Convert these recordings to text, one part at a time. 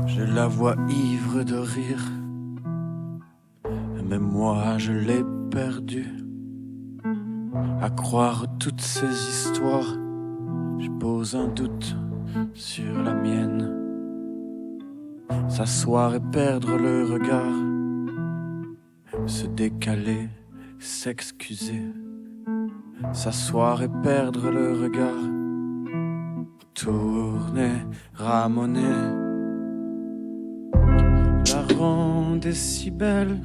Je la vois ivre de rire, mais moi je l'ai perdue. À croire toutes ces histoires, je pose un doute sur la mienne. S'asseoir et perdre le regard, se décaler, s'excuser. S'asseoir et perdre le regard, tourner, ramoner. La ronde est si belle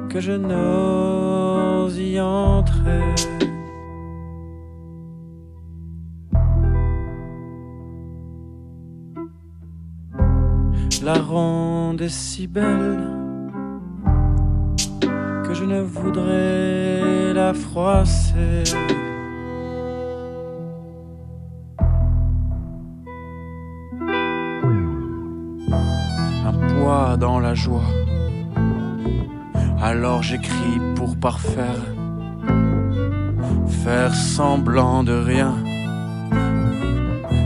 que je n'ose y entrer. La ronde est si belle que je ne voudrais la froisser. Un poids dans la joie, alors j'écris pour parfaire, faire semblant de rien.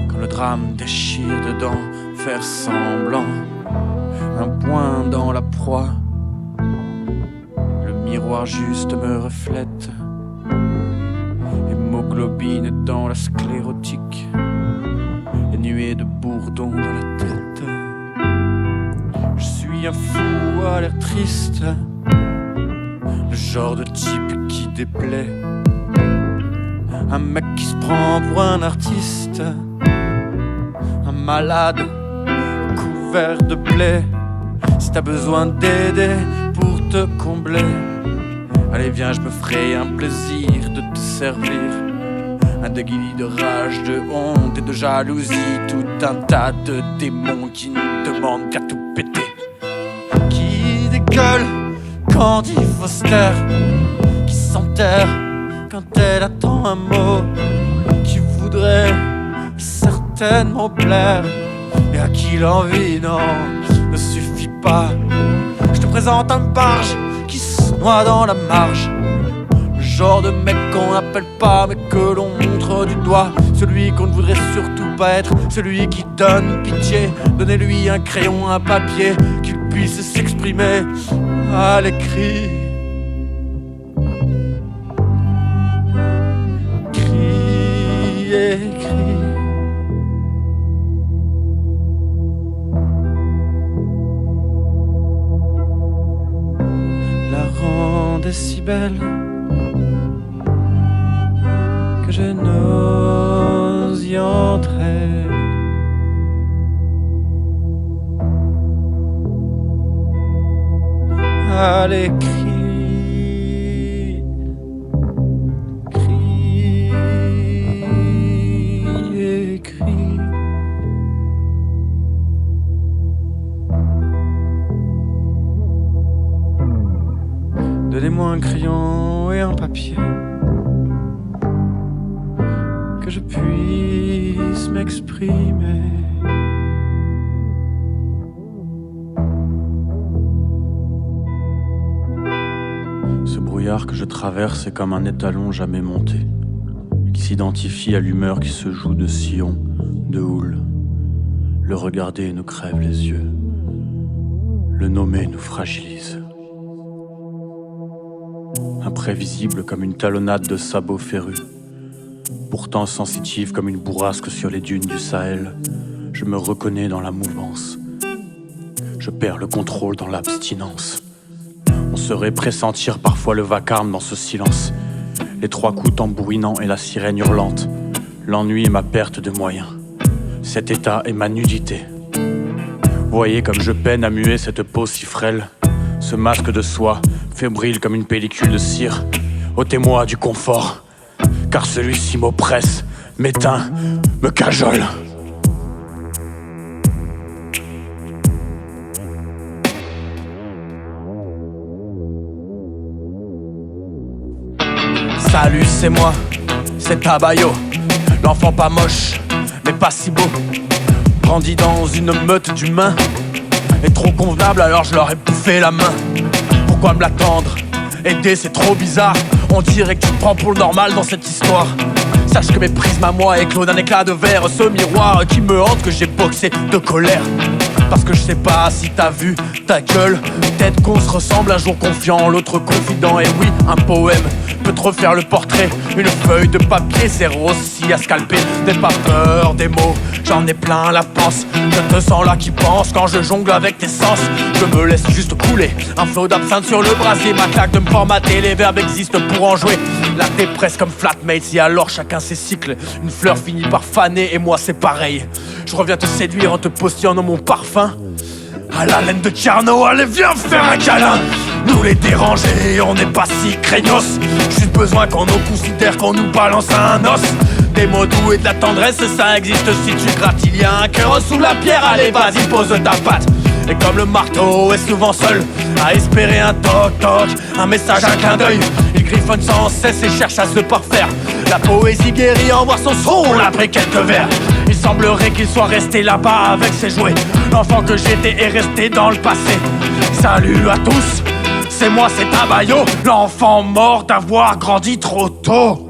Quand le drame déchire dedans, faire semblant. Un point dans la proie, le miroir juste me reflète. Hémoglobine dans la sclérotique, et nuées de bourdons dans la tête. Je suis un fou à l'air triste, le genre de type qui déplaît. Un mec qui se prend pour un artiste, un malade couvert de plaies. Si t'as besoin d'aider pour te combler, allez viens, je me ferai un plaisir de te servir. Un déguilis de rage, de honte et de jalousie, tout un tas de démons qui ne demandent qu'à tout péter. Qui décolle quand il faut se taire, qui s'enterre quand elle attend un mot, qui voudrait certainement plaire, et à qui l'envie, non, ne suffit pas. Je te présente un barge qui se noie dans la marge, le genre de mec qu'on n'appelle pas mais que l'on montre du doigt, celui qu'on ne voudrait surtout pas être, celui qui donne pitié. Donnez-lui un crayon, un papier, qu'il puisse s'exprimer à l'écrit. Crie et crie. Est si belle que je n'ose y entrer. Allez, crie, crie et crie. Donnez-moi un crayon et un papier, que je puisse m'exprimer. Ce brouillard que je traverse est comme un étalon jamais monté, qui s'identifie à l'humeur qui se joue de sillons, de houle. Le regarder nous crève les yeux, le nommer nous fragilise. Imprévisible comme une talonnade de sabots férus, pourtant sensitive comme une bourrasque sur les dunes du Sahel, je me reconnais dans la mouvance. Je perds le contrôle dans l'abstinence. On saurait pressentir parfois le vacarme dans ce silence, les trois coups tambourinants et la sirène hurlante. L'ennui est ma perte de moyens, cet état est ma nudité. Voyez comme je peine à muer cette peau si frêle, ce masque de soie, fébrile comme une pellicule de cire. Ôtez-moi du confort, car celui-ci m'oppresse, m'éteint, me cajole. Salut, c'est moi, c'est Tabayo, l'enfant pas moche, mais pas si beau. Grandi dans une meute d'humains, et trop convenable, alors je leur ai bouffé la main. Pourquoi me l'attendre? Aider c'est trop bizarre, on dirait que tu te prends pour le normal dans cette histoire. Sache que mes prismes à moi éclos d'un éclat de verre. Ce miroir qui me hante, que j'ai boxé de colère. Parce que je sais pas si t'as vu ta gueule. Peut-être qu'on se ressemble, un jour confiant, l'autre confident. Et oui, un poème peut te refaire le portrait. Une feuille de papier sert aussi à scalper. N'aie pas peur des mots, j'en ai plein la panse. Je te sens là qui pense quand je jongle avec tes sens. Je me laisse juste couler, un flot d'absinthe sur le brasier. Ma claque de me formater, les verbes existent pour en jouer. La dépresse comme flatmates, et alors chacun ses cycles. Une fleur finit par faner et moi c'est pareil. Je reviens te séduire en te postillonnant mon parfum. À la laine de Carnot, allez viens faire un câlin. Nous les dérangés, on n'est pas si craignos. Juste besoin qu'on nous considère, qu'on nous balance un os. Des mots doux et de la tendresse, ça existe si tu grattes. Il y a un cœur sous la pierre, allez vas-y pose ta patte. Et comme le marteau est souvent seul à espérer un toc-toc, un message, un clin d'œil, il griffonne sans cesse et cherche à se parfaire. La poésie guérit en voir son soul après quelques vers. Il semblerait qu'il soit resté là-bas avec ses jouets. L'enfant que j'étais est resté dans le passé. Salut à tous, c'est moi, c'est Tabayo, l'enfant mort d'avoir grandi trop tôt.